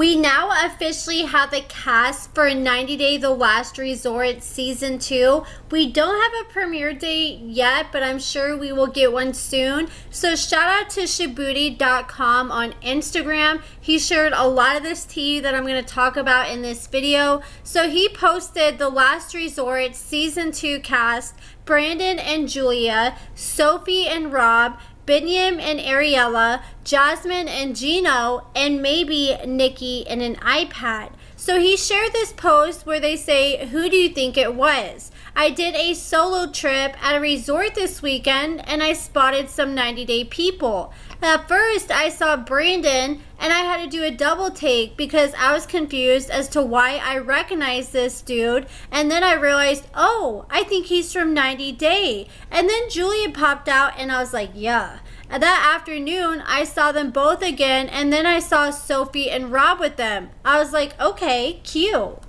We now officially have the cast for 90 Day The Last Resort Season 2. We don't have a premiere date yet, but I'm sure we will get one soon. So shout out to Shaboody.com on Instagram. He shared a lot of this tea that I'm going to talk about in this video. So he posted The Last Resort Season 2 cast, Brandon and Julia, Sophie and Rob, Binyam and Ariella, Jasmine and Gino, and maybe Nikki and an iPad. So he shared this post where they say, who do you think it was? I did a solo trip at a resort this weekend and I spotted some 90-day people. At first I saw Brandon and I had to do a double take because I was confused as to why I recognized this dude, and then I realized, oh, I think he's from 90 Day. And then Julia popped out and I was like, yeah. That afternoon I saw them both again, and then I saw Sophie and Rob with them. I was like, okay, cute.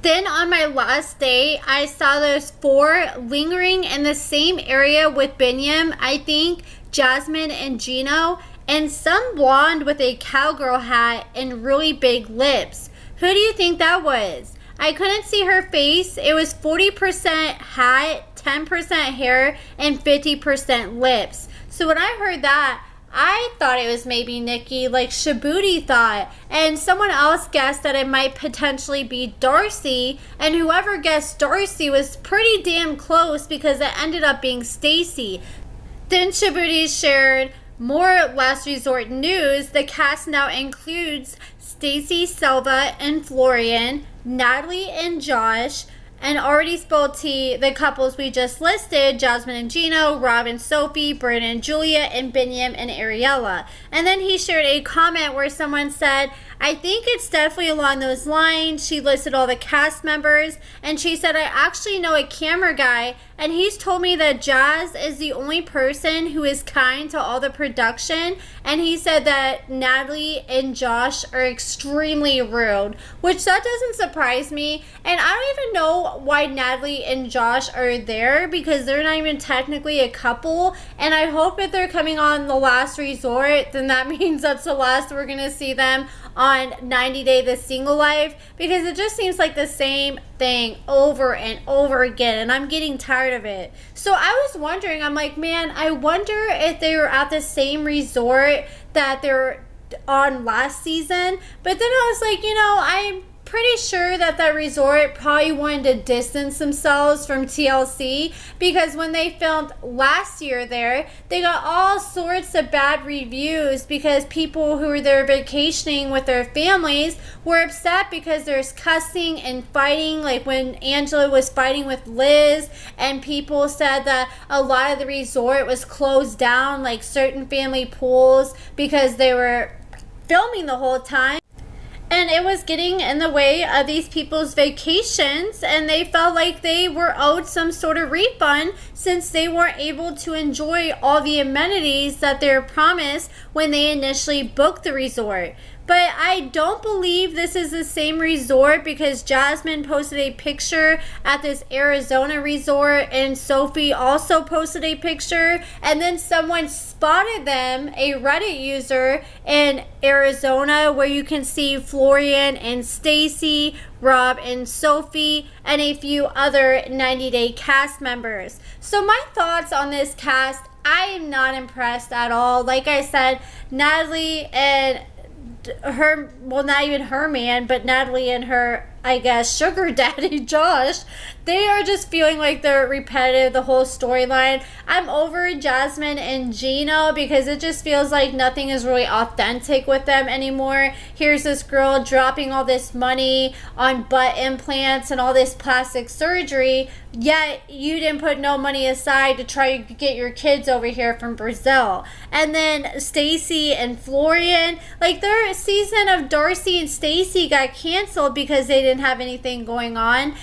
Then on my last day, I saw those 4 lingering in the same area with Binyam, I think, Jasmine and Gino, and some blonde with a cowgirl hat and really big lips. Who do you think that was? I couldn't see her face. It was 40% hat, 10% hair, and 50% lips. So when I heard that, I thought it was maybe Nikki, like Shaboody thought, and someone else guessed that it might potentially be Darcy, and whoever guessed Darcy was pretty damn close because it ended up being Stacy. Then Shaboody shared more Last Resort news. The cast now includes Stacy, Selva, and Florian, Natalie and Josh, and already spilled tea, the couples we just listed, Jasmine and Gino, Rob and Sophie, Brandon and Julia, and Binyam and Ariella. And then he shared a comment where someone said, I think it's definitely along those lines. She listed all the cast members, and she said, I actually know a camera guy, and he's told me that Jazz is the only person who is kind to all the production, and he said that Natalie and Josh are extremely rude, which that doesn't surprise me. And I don't even know why Natalie and Josh are there because they're not even technically a couple, and I hope if they're coming on The Last Resort, then that means that's the last we're going to see them on 90 Day The Single Life, because it just seems like the same thing over and over again, and I'm getting tired of it. So I was wondering, I'm like, man, I wonder if they were at the same resort that they're on last season. But then I was like, you know, I'm pretty sure that that resort probably wanted to distance themselves from TLC, because when they filmed last year there, they got all sorts of bad reviews because people who were there vacationing with their families were upset because there's cussing and fighting, like when Angela was fighting with Liz, and people said that a lot of the resort was closed down, like certain family pools, because they were filming the whole time. And it was getting in the way of these people's vacations, and they felt like they were owed some sort of refund since they weren't able to enjoy all the amenities that they were promised when they initially booked the resort. But I don't believe this is the same resort, because Jasmine posted a picture at this Arizona resort, and Sophie also posted a picture, and then someone spotted them, a Reddit user in Arizona, where you can see Florian and Stacy, Rob and Sophie, and a few other 90 Day cast members. So my thoughts on this cast, I am not impressed at all. Like I said, Natalie and her, well, not even her man, but Natalie and her, I guess, sugar daddy Josh, they are just feeling like they're repetitive, the whole storyline. I'm over Jasmine and Gino because it just feels like nothing is really authentic with them anymore. Here's this girl dropping all this money on butt implants and all this plastic surgery, yet you didn't put no money aside to try to get your kids over here from Brazil. And then Stacy and Florian, like their season of Darcy and Stacy got canceled because they didn't have anything going on.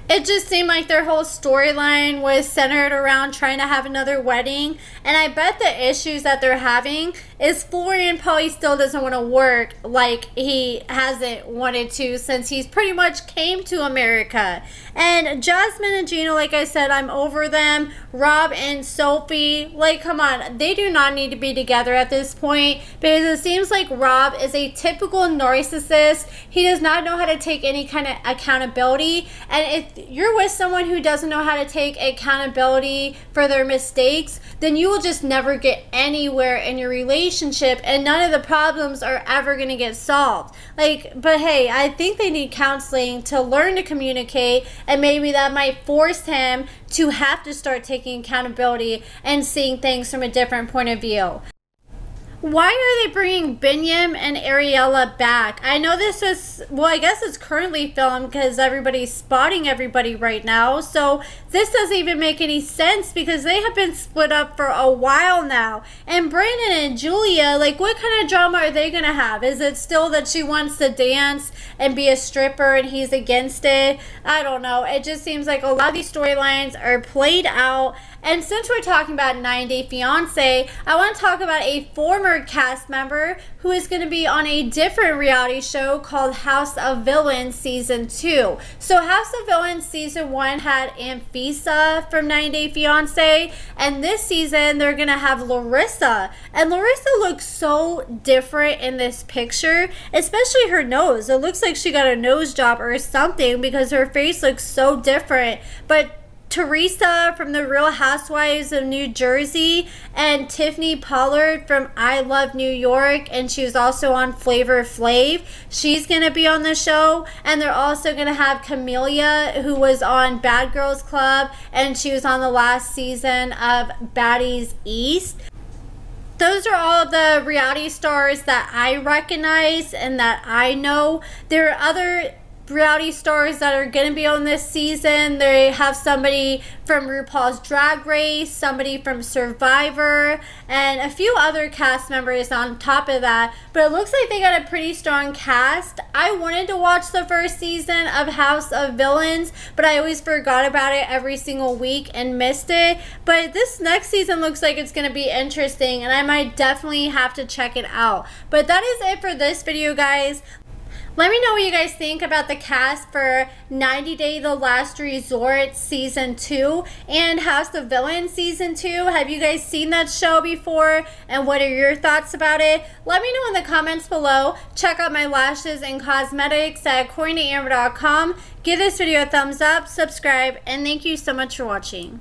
It just seemed like their whole storyline was centered around trying to have another wedding. And I bet the issues that they're having is Florian probably still doesn't want to work like he hasn't wanted to since he's pretty much came to America. And Jasmine and Gina, like I said, I'm over them. Rob and Sophie, like, come on. They do not need to be together at this point because it seems like Rob is a typical narcissist. He does not know how to take any kind of accountability. And if you're with someone who doesn't know how to take accountability for their mistakes, then you will just never get anywhere in your relationship and none of the problems are ever going to get solved. But hey, I think they need counseling to learn to communicate, and maybe that might force him to have to start taking accountability and seeing things from a different point of view. Why are they bringing Binyam and Ariella back? I know this was, well, I guess it's currently filmed because everybody's spotting everybody right now. So this doesn't even make any sense because they have been split up for a while now. And Brandon and Julia, like, what kind of drama are they going to have? Is it still that she wants to dance and be a stripper and he's against it? I don't know. It just seems like a lot of these storylines are played out. And since we're talking about 90 Day Fiancé, I want to talk about a former cast member who is going to be on a different reality show called House of Villains Season 2. So House of Villains Season 1 had Anfisa from 90 Day Fiancé, and this season they're going to have Larissa. And Larissa looks so different in this picture, especially her nose. It looks like she got a nose job or something because her face looks so different. But Teresa from The Real Housewives of New Jersey and Tiffany Pollard from I Love New York, and she was also on Flavor Flav. She's going to be on the show, and they're also going to have Camelia, who was on Bad Girls Club, and she was on the last season of Baddies East. Those are all the reality stars that I recognize and that I know. There are other reality stars that are going to be on this season. They have somebody from RuPaul's Drag Race, somebody from Survivor, and a few other cast members on top of that. But it looks like they got a pretty strong cast. I wanted to watch the first season of House of Villains, but I always forgot about it every single week and missed it. But this next season looks like it's going to be interesting, and I might definitely have to check it out. But that is it for this video, guys. Let me know what you guys think about the cast for 90 Day The Last Resort Season 2 and House of Villains Season 2. Have you guys seen that show before? And what are your thoughts about it? Let me know in the comments below. Check out my lashes and cosmetics at AccordingtoAmber.com. Give this video a thumbs up, subscribe, and thank you so much for watching.